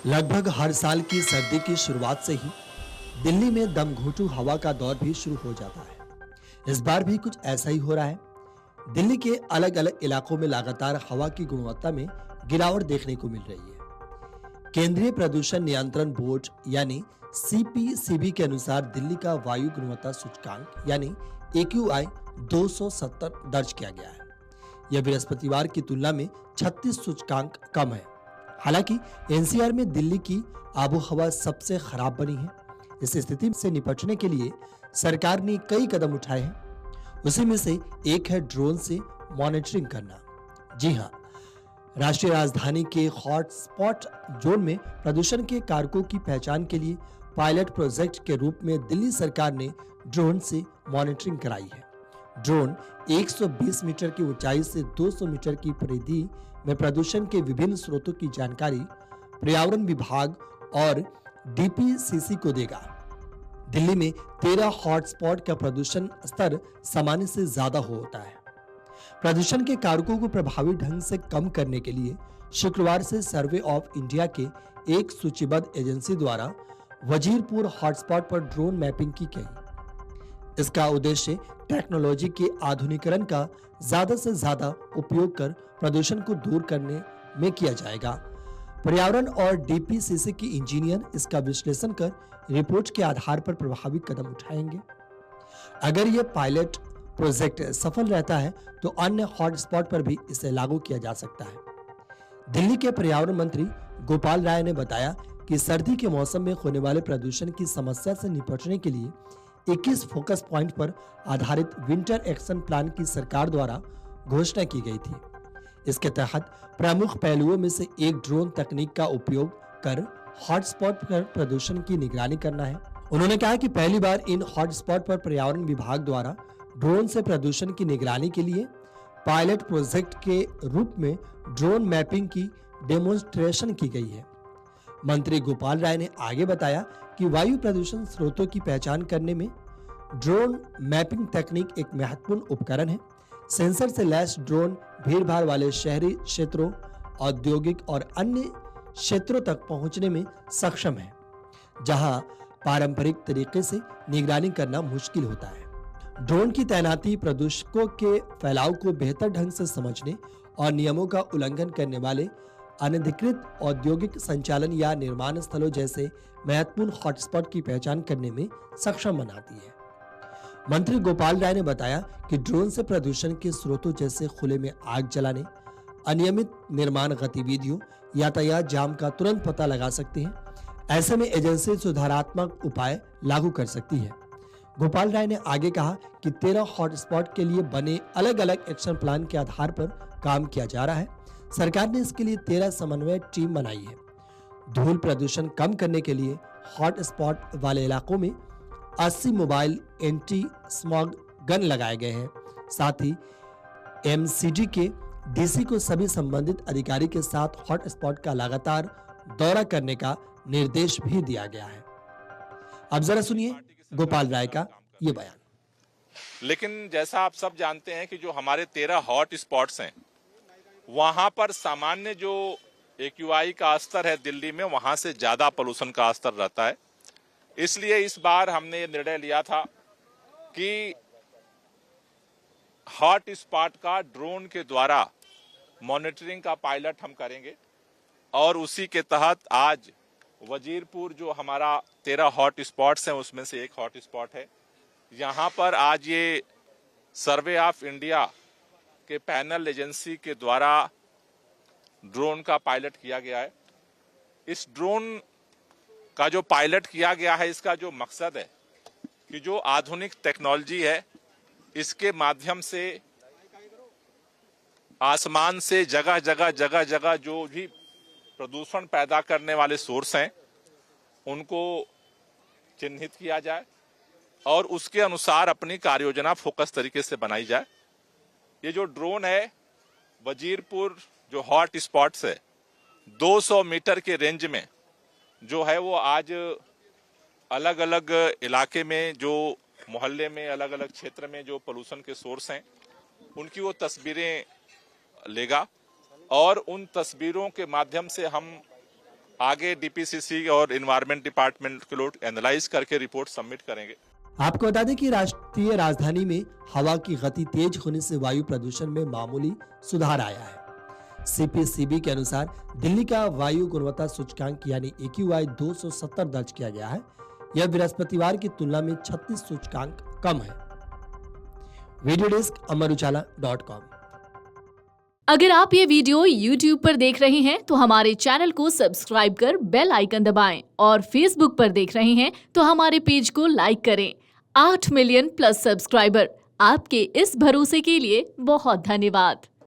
लगभग हर साल की सर्दी की शुरुआत से ही दिल्ली में दमघोंटू हवा का दौर भी शुरू हो जाता है। इस बार भी कुछ ऐसा ही हो रहा है। दिल्ली के अलग अलग इलाकों में लगातार हवा की गुणवत्ता में गिरावट देखने को मिल रही है। केंद्रीय प्रदूषण नियंत्रण बोर्ड यानी सीपीसीबी के अनुसार दिल्ली का वायु गुणवत्ता सूचकांक यानी AQI 270 दर्ज किया गया है। यह बृहस्पतिवार की तुलना में 36 सूचकांक कम है। हालांकि एनसीआर में दिल्ली की आबोहवा सबसे खराब बनी है। इस स्थिति से निपटने के लिए सरकार ने कई कदम उठाए हैं। उसी में से एक है ड्रोन से मॉनिटरिंग करना। जी हां, राष्ट्रीय राजधानी के हॉट स्पॉट जोन में प्रदूषण के कारकों की पहचान के लिए पायलट प्रोजेक्ट के रूप में दिल्ली सरकार ने ड्रोन से मॉनिटरिंग कराई है। ड्रोन 120 मीटर की ऊंचाई से 200 मीटर की परिधि में प्रदूषण के विभिन्न स्रोतों की जानकारी पर्यावरण विभाग और डीपीसीसी को देगा। दिल्ली में 13 हॉटस्पॉट का प्रदूषण स्तर सामान्य से ज्यादा होता है। प्रदूषण के कारकों को प्रभावी ढंग से कम करने के लिए शुक्रवार से सर्वे ऑफ इंडिया के एक सूचीबद्ध एजेंसी द्वारा वजीरपुर हॉटस्पॉट पर ड्रोन मैपिंग की गई। इसका उद्देश्य टेक्नोलॉजी के आधुनिकीकरण का ज्यादा से ज्यादा उपयोग कर प्रदूषण को दूर करने में किया जाएगा। पर्यावरण और डीपीसीसी की इंजीनियर इसका विश्लेषण कर रिपोर्ट के आधार पर प्रभावी कदम उठाएंगे। अगर यह पायलट प्रोजेक्ट सफल रहता है तो अन्य हॉटस्पॉट पर भी इसे लागू किया जा सकता है। दिल्ली के पर्यावरण मंत्री गोपाल राय ने बताया कि सर्दी के मौसम में होने वाले प्रदूषण की समस्या से निपटने के लिए 21 फोकस पॉइंट पर आधारित विंटर एक्शन प्लान की सरकार द्वारा घोषणा की गई थी। इसके तहत प्रमुख पहलुओं में से एक ड्रोन तकनीक का उपयोग कर हॉटस्पॉट पर प्रदूषण की निगरानी करना है। उन्होंने कहा कि पहली बार इन हॉटस्पॉट पर पर्यावरण विभाग द्वारा ड्रोन से प्रदूषण की निगरानी के लिए पायलट प्रोजेक्ट के रूप में ड्रोन मैपिंग की डेमोन्स्ट्रेशन की गई है। मंत्री गोपाल राय ने आगे बताया कि वायु प्रदूषण स्रोतों की पहचान करने में ड्रोन मैपिंग तकनीक एक महत्वपूर्ण उपकरण है। सेंसर से लैस ड्रोन भीड़भाड़ वाले शहरी क्षेत्रों, औद्योगिक और अन्य क्षेत्रों तक पहुंचने में सक्षम है, जहां पारंपरिक तरीके से निगरानी करना मुश्किल होता है। ड्रोन की तैनाती प्रदूषकों के फैलाव को बेहतर ढंग से समझने और नियमों का उल्लंघन करने वाले अनधिकृत औद्योगिक संचालन या निर्माण स्थलों जैसे महत्वपूर्ण हॉटस्पॉट की पहचान करने में सक्षम बनाती है। मंत्री गोपाल राय ने बताया कि ड्रोन से प्रदूषण के स्रोतों जैसे खुले में आग जलाने, अनियमित निर्माण गतिविधियों, यातायात जाम का तुरंत पता लगा सकते हैं। ऐसे में एजेंसी सुधारात्मक उपाय लागू कर सकती है। गोपाल राय ने आगे कहा कि 13 हॉटस्पॉट के लिए बने अलग अलग एक्शन प्लान के आधार पर काम किया जा रहा है। सरकार ने इसके लिए 13 समन्वय टीम बनाई है। धूल प्रदूषण कम करने के लिए हॉटस्पॉट वाले इलाकों में 80 मोबाइल एंटी स्मॉग गन लगाए गए हैं। साथ ही एमसीडी के डीसी को सभी संबंधित अधिकारी के साथ हॉटस्पॉट का लगातार दौरा करने का निर्देश भी दिया गया है। अब जरा सुनिए गोपाल राय का ये बयान। लेकिन जैसा आप सब जानते हैं कि जो हमारे 13 हॉट स्पॉट्स हैं, वहां पर सामान्य जो AQI का स्तर है दिल्ली में, वहां से ज्यादा पोल्यूशन का स्तर रहता है। इसलिए इस बार हमने ये निर्णय लिया था कि हॉट स्पॉट का ड्रोन के द्वारा मॉनिटरिंग का पायलट हम करेंगे और उसी के तहत आज वजीरपुर जो हमारा 13 हॉट स्पॉट्स हैं उसमें से एक हॉट स्पॉट है। यहाँ पर आज ये सर्वे ऑफ इंडिया के पैनल एजेंसी के द्वारा ड्रोन का पायलट किया गया है। इस ड्रोन का जो पायलट किया गया है, इसका जो मकसद है कि जो आधुनिक टेक्नोलॉजी है, इसके माध्यम से आसमान से जगह जगह जो भी प्रदूषण पैदा करने वाले सोर्स हैं उनको चिन्हित किया जाए और उसके अनुसार अपनी कार्य योजना फोकस तरीके से बनाई जाए। ये जो ड्रोन है वजीरपुर जो हॉट स्पॉट्स है 200 मीटर के रेंज में जो है वो आज अलग अलग इलाके में, जो मोहल्ले में, अलग अलग क्षेत्र में जो पोल्यूशन के सोर्स हैं उनकी वो तस्वीरें लेगा और उन तस्वीरों के माध्यम से हम आगे डीपीसीसी और एनवायरमेंट डिपार्टमेंट के लोग एनालाइज करके रिपोर्ट सबमिट करेंगे। आपको बता दें कि राष्ट्रीय राजधानी में हवा की गति तेज होने से वायु प्रदूषण में मामूली सुधार आया है। सीपीसीबी के अनुसार दिल्ली का वायु गुणवत्ता सूचकांक यानी AQI 270 दर्ज किया गया है। यह बृहस्पतिवार की तुलना में 36 सूचकांक कम है। वीडियो डेस्क अमरुजाला.com। अगर आप ये वीडियो YouTube पर देख रहे हैं तो हमारे चैनल को सब्सक्राइब कर बेल आइकन दबाएं और Facebook पर देख रहे हैं तो हमारे पेज को लाइक करें। 8 मिलियन प्लस सब्सक्राइबर, आपके इस भरोसे के लिए बहुत धन्यवाद।